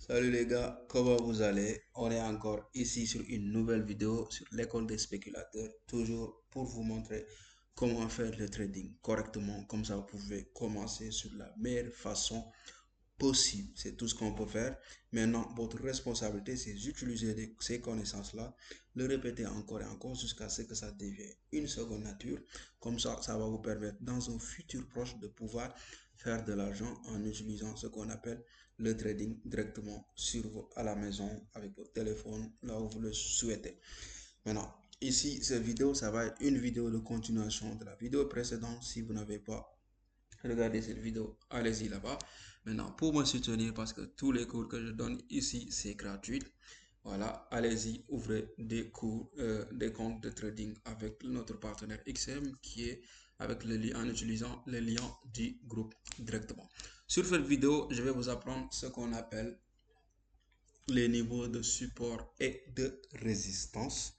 Salut les gars, comment vous allez? On est encore ici sur une nouvelle vidéo sur l'école des spéculateurs, toujours pour vous montrer comment faire le trading correctement, comme ça vous pouvez commencer sur la meilleure façon possible. C'est tout ce qu'on peut faire. Maintenant, votre responsabilité, c'est d'utiliser ces connaissances-là, le répéter encore et encore jusqu'à ce que ça devienne une seconde nature. Comme ça va vous permettre dans un futur proche de pouvoir faire de l'argent en utilisant ce qu'on appelle le trading directement à la maison avec votre téléphone, là où vous le souhaitez. Maintenant, ici, cette vidéo, ça va être une vidéo de continuation de la vidéo précédente. Si vous n'avez pas regardez cette vidéo, allez-y là-bas. Maintenant, pour me soutenir, parce que tous les cours que je donne ici, c'est gratuit. Voilà, allez-y, ouvrez des cours, des comptes de trading avec notre partenaire XM qui est avec le lien en utilisant le lien du groupe directement. Sur cette vidéo, je vais vous apprendre ce qu'on appelle les niveaux de support et de résistance.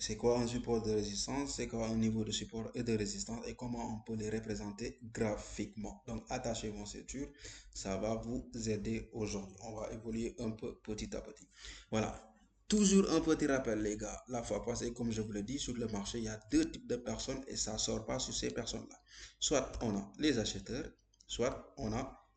C'est quoi un support de résistance? C'est quoi un niveau de support et de résistance et comment on peut les représenter graphiquement? Donc, attachez vos ceintures, ça va vous aider aujourd'hui. On va évoluer un peu petit à petit. Voilà. Toujours un petit rappel, les gars. La fois passée, comme je vous l'ai dit, sur le marché, il y a deux types de personnes et ça ne sort pas sur ces personnes-là. Soit on a les acheteurs, soit on a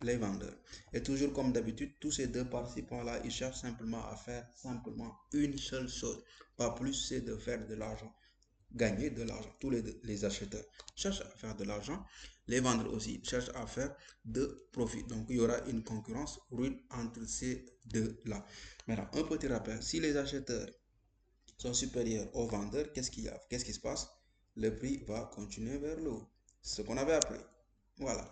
les vendeurs. Et toujours comme d'habitude, tous ces deux participants-là, ils cherchent simplement à faire simplement une seule chose. Pas plus, c'est de faire de l'argent, gagner de l'argent. Tous les acheteurs cherchent à faire de l'argent. Les vendeurs aussi cherchent à faire de profit. Donc, il y aura une concurrence rude entre ces deux-là. Maintenant, un petit rappel. Si les acheteurs sont supérieurs aux vendeurs, qu'est-ce qu'il y a? Qu'est-ce qui se passe? Le prix va continuer vers le haut. C'est ce qu'on avait appris. Voilà.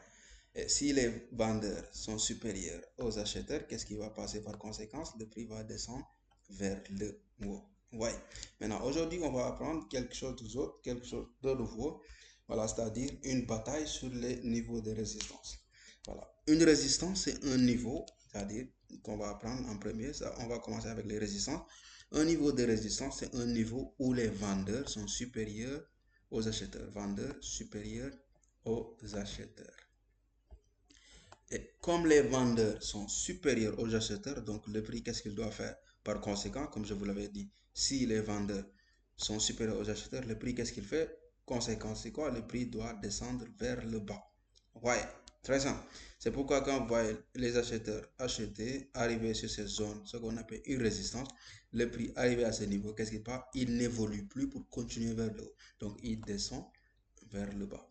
Et si les vendeurs sont supérieurs aux acheteurs, qu'est-ce qui va passer par conséquence? Le prix va descendre vers le haut. Ouais. Maintenant, aujourd'hui, on va apprendre quelque chose d'autre, quelque chose de nouveau. Voilà, c'est-à-dire une bataille sur les niveaux de résistance. Voilà. Une résistance, c'est un niveau, c'est-à-dire qu'on va apprendre en premier. Ça, on va commencer avec les résistances. Un niveau de résistance, c'est un niveau où les vendeurs sont supérieurs aux acheteurs. Vendeurs supérieurs aux acheteurs. Et comme les vendeurs sont supérieurs aux acheteurs, donc le prix, qu'est-ce qu'il doit faire? Par conséquent, comme je vous l'avais dit, si les vendeurs sont supérieurs aux acheteurs, le prix, qu'est-ce qu'il fait? Conséquence, c'est quoi? Le prix doit descendre vers le bas. Ouais, très simple. C'est pourquoi quand vous voyez les acheteurs acheter, arriver sur ces zones, ce qu'on appelle une résistance, le prix arrivé à ce niveau, qu'est-ce qu'il fait? Il n'évolue plus pour continuer vers le haut. Donc, il descend vers le bas.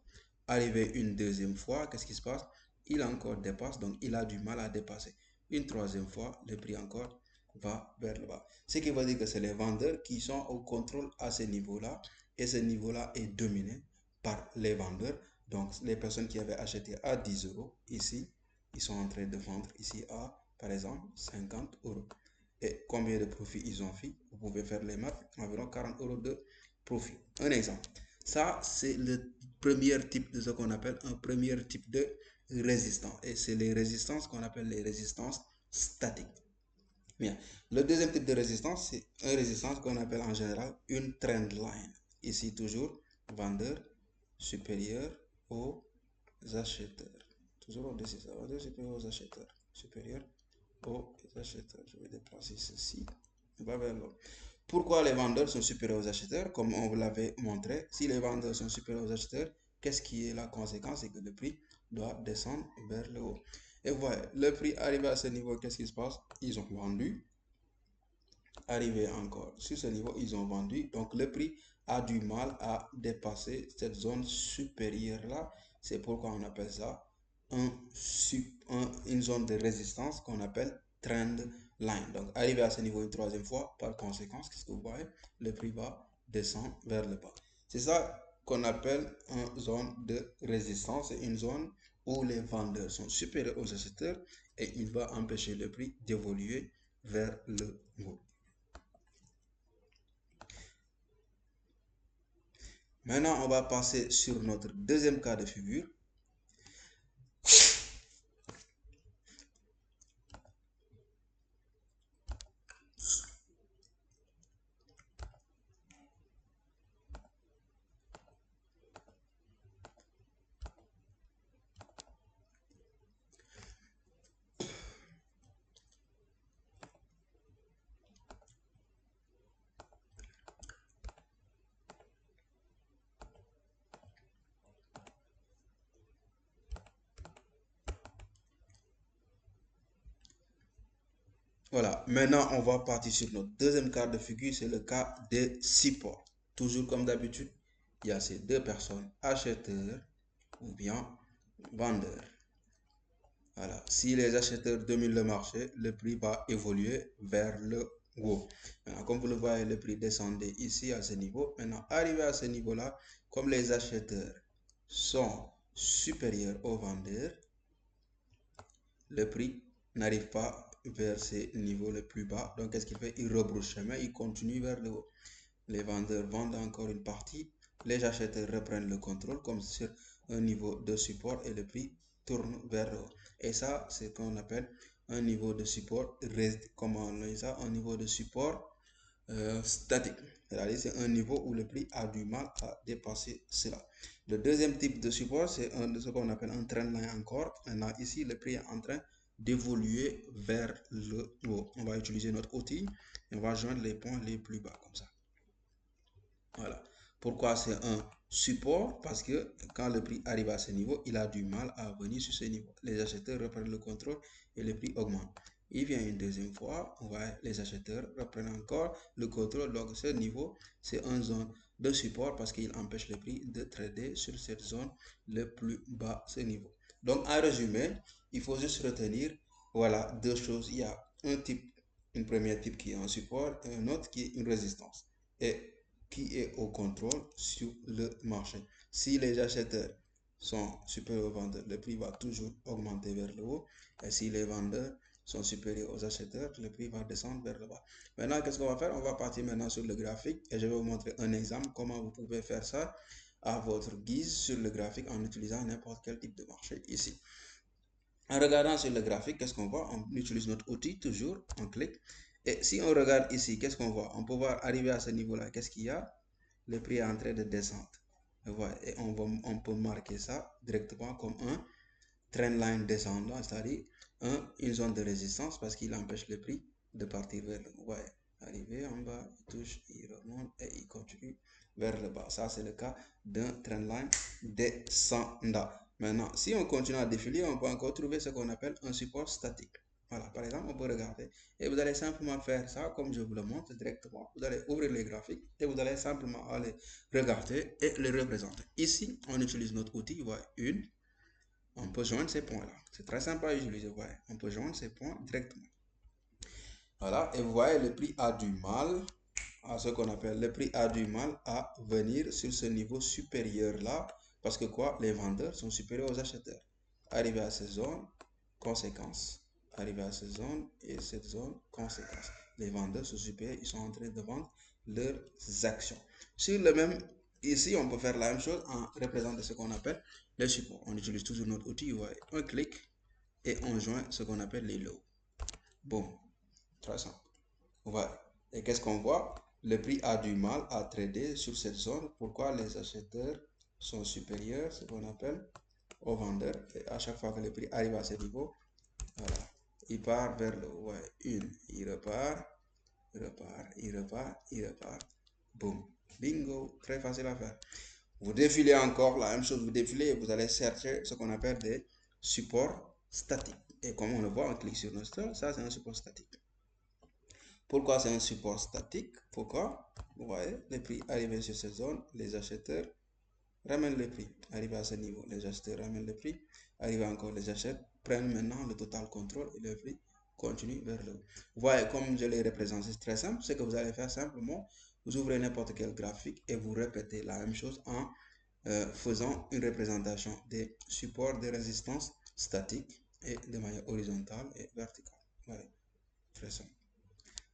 Arrivé une deuxième fois, qu'est-ce qui se passe? Il encore dépasse, donc il a du mal à dépasser. Une troisième fois, le prix encore va vers le bas. Ce qui veut dire que c'est les vendeurs qui sont au contrôle à ce niveau-là, et ce niveau-là est dominé par les vendeurs. Donc, les personnes qui avaient acheté à 10 euros, ici, ils sont en train de vendre ici à, par exemple, 50 euros. Et combien de profit ils ont fait? Vous pouvez faire les maths, environ 40 euros de profit. Un exemple. Ça, c'est le premier type de ce qu'on appelle un premier type de résistance. Et c'est les résistances qu'on appelle les résistances statiques. Bien. Le deuxième type de résistance, c'est une résistance qu'on appelle en général une trend line. Ici, toujours, vendeur supérieur aux acheteurs. Toujours au-dessus, ça va supérieur aux acheteurs. Supérieur aux acheteurs. Je vais déplacer ceci. On va vers l'autre. Pourquoi les vendeurs sont supérieurs aux acheteurs? Comme on vous l'avait montré, si les vendeurs sont supérieurs aux acheteurs, qu'est-ce qui est la conséquence? C'est que le prix doit descendre vers le haut. Et voilà, le prix arrivé à ce niveau, qu'est-ce qui se passe? Ils ont vendu. Arrivé encore sur ce niveau, ils ont vendu. Donc, le prix a du mal à dépasser cette zone supérieure-là. C'est pourquoi on appelle ça une zone de résistance qu'on appelle trend line. Donc, arrivé à ce niveau une troisième fois, par conséquence, qu'est-ce que vous voyez? Le prix va descendre vers le bas. C'est ça qu'on appelle une zone de résistance. C'est une zone où les vendeurs sont supérieurs aux acheteurs et il va empêcher le prix d'évoluer vers le haut. Maintenant, on va passer sur notre deuxième cas de figure. Voilà, maintenant on va partir sur notre deuxième cas de figure, c'est le cas des supports. Toujours comme d'habitude, il y a ces deux personnes, acheteurs ou bien vendeurs. Voilà, si les acheteurs dominent le marché, le prix va évoluer vers le haut. Maintenant, comme vous le voyez, le prix descendait ici à ce niveau. Maintenant, arrivé à ce niveau-là, comme les acheteurs sont supérieurs aux vendeurs, le prix n'arrive pas vers ces niveaux les plus bas. Donc, qu'est-ce qu'il fait? Il rebrousse chemin, il continue vers le haut. Les vendeurs vendent encore une partie. Les acheteurs reprennent le contrôle comme sur un niveau de support et le prix tourne vers le haut. Et ça, c'est ce qu'on appelle un niveau de support, comment on dit ça? Un niveau de support statique. C'est-à-dire c'est un niveau où le prix a du mal à dépasser cela. Le deuxième type de support, c'est ce qu'on appelle un trendline encore. Maintenant, ici, le prix est en train d'évoluer vers le haut. On va utiliser notre outil et on va joindre les points les plus bas comme ça. Voilà. Pourquoi c'est un support? Parce que quand le prix arrive à ce niveau, il a du mal à venir sur ce niveau. Les acheteurs reprennent le contrôle et le prix augmente. Il vient une deuxième fois, les acheteurs reprennent encore le contrôle. Donc ce niveau, c'est une zone de support parce qu'il empêche le prix de trader sur cette zone le plus bas, ce niveau. Donc en résumé, il faut juste retenir, voilà, deux choses. Il y a un type, une première type qui est un support et un autre qui est une résistance. Et qui est au contrôle sur le marché. Si les acheteurs sont supérieurs aux vendeurs, le prix va toujours augmenter vers le haut. Et si les vendeurs sont supérieurs aux acheteurs, le prix va descendre vers le bas. Maintenant, qu'est-ce qu'on va faire? On va partir maintenant sur le graphique et je vais vous montrer un exemple, comment vous pouvez faire ça à votre guise sur le graphique en utilisant n'importe quel type de marché ici. En regardant sur le graphique, qu'est-ce qu'on voit? On utilise notre outil, toujours, on clique. Et si on regarde ici, qu'est-ce qu'on voit? On peut voir arriver à ce niveau-là, qu'est-ce qu'il y a? Le prix est en train de descendre. Et on peut marquer ça directement comme un trendline descendant, c'est-à-dire une zone de résistance parce qu'il empêche le prix de partir vers le haut. Arriver en bas, il touche, il remonte et il continue vers le bas. Ça, c'est le cas d'un trendline descendant. Maintenant, si on continue à défiler, on peut encore trouver ce qu'on appelle un support statique. Voilà, par exemple, on peut regarder et vous allez simplement faire ça comme je vous le montre directement. Vous allez ouvrir les graphiques et vous allez simplement aller regarder et les représenter. Ici, on utilise notre outil, on peut joindre ces points-là. C'est très sympa à utiliser, on peut joindre ces points directement. Voilà, et vous voyez, le prix a du mal à ce qu'on appelle, le prix a du mal à venir sur ce niveau supérieur-là, parce que quoi? Les vendeurs sont supérieurs aux acheteurs. Arrivé à cette zone, conséquence. Arrivé à cette zone et cette zone, conséquence. Les vendeurs sont supérieurs, ils sont en train de vendre leurs actions. Sur le même, ici, on peut faire la même chose en représentant ce qu'on appelle les supports. On utilise toujours notre outil, un clic et on joint ce qu'on appelle les lots. Bon, très simple. Voilà. Et qu'est-ce qu'on voit? Le prix a du mal à trader sur cette zone. Pourquoi? Les acheteurs sont supérieurs, ce qu'on appelle, aux vendeurs. Et à chaque fois que le prix arrive à ce niveau, voilà, il part vers le haut. Il repart, il repart, il repart, il repart. Boum. Bingo. Très facile à faire. Vous défilez encore, la même chose, vous défilez et vous allez chercher ce qu'on appelle des supports statiques. Et comme on le voit, on clique sur notre, ça c'est un support statique. Pourquoi c'est un support statique? Pourquoi? Vous voyez, les prix arrivés sur cette zone, les acheteurs ramènent le prix. Arrivé à ce niveau, les acheteurs ramènent le prix. Arrivé encore, les acheteurs prennent maintenant le total contrôle et le prix continue vers le haut. Vous voyez, comme je l'ai représenté, c'est très simple. Ce que vous allez faire simplement, vous ouvrez n'importe quel graphique et vous répétez la même chose en faisant une représentation des supports de résistance statique et de manière horizontale et verticale. Voilà, très simple.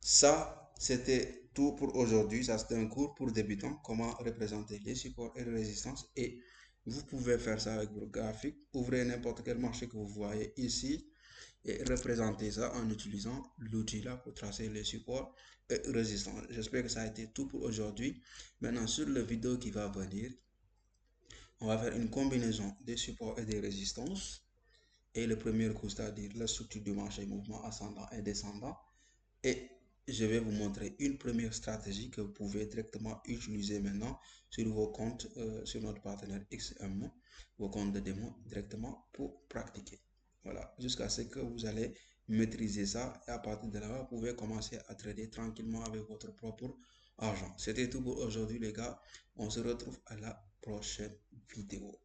Ça, c'était tout pour aujourd'hui. Ça, c'était un cours pour débutants, comment représenter les supports et les résistances. Et vous pouvez faire ça avec vos graphiques. Ouvrez n'importe quel marché que vous voyez ici et représenter ça en utilisant l'outil là pour tracer les supports et résistances. J'espère que ça a été tout pour aujourd'hui. Maintenant, sur la vidéo qui va venir, on va faire une combinaison des supports et des résistances. Et le premier cours, c'est-à-dire la structure du marché, mouvement ascendant et descendant. Et je vais vous montrer une première stratégie que vous pouvez directement utiliser maintenant sur vos comptes, sur notre partenaire XM, vos comptes de démo directement pour pratiquer. Voilà, jusqu'à ce que vous allez maîtriser ça et à partir de là, vous pouvez commencer à trader tranquillement avec votre propre argent. C'était tout pour aujourd'hui, les gars. On se retrouve à la prochaine vidéo.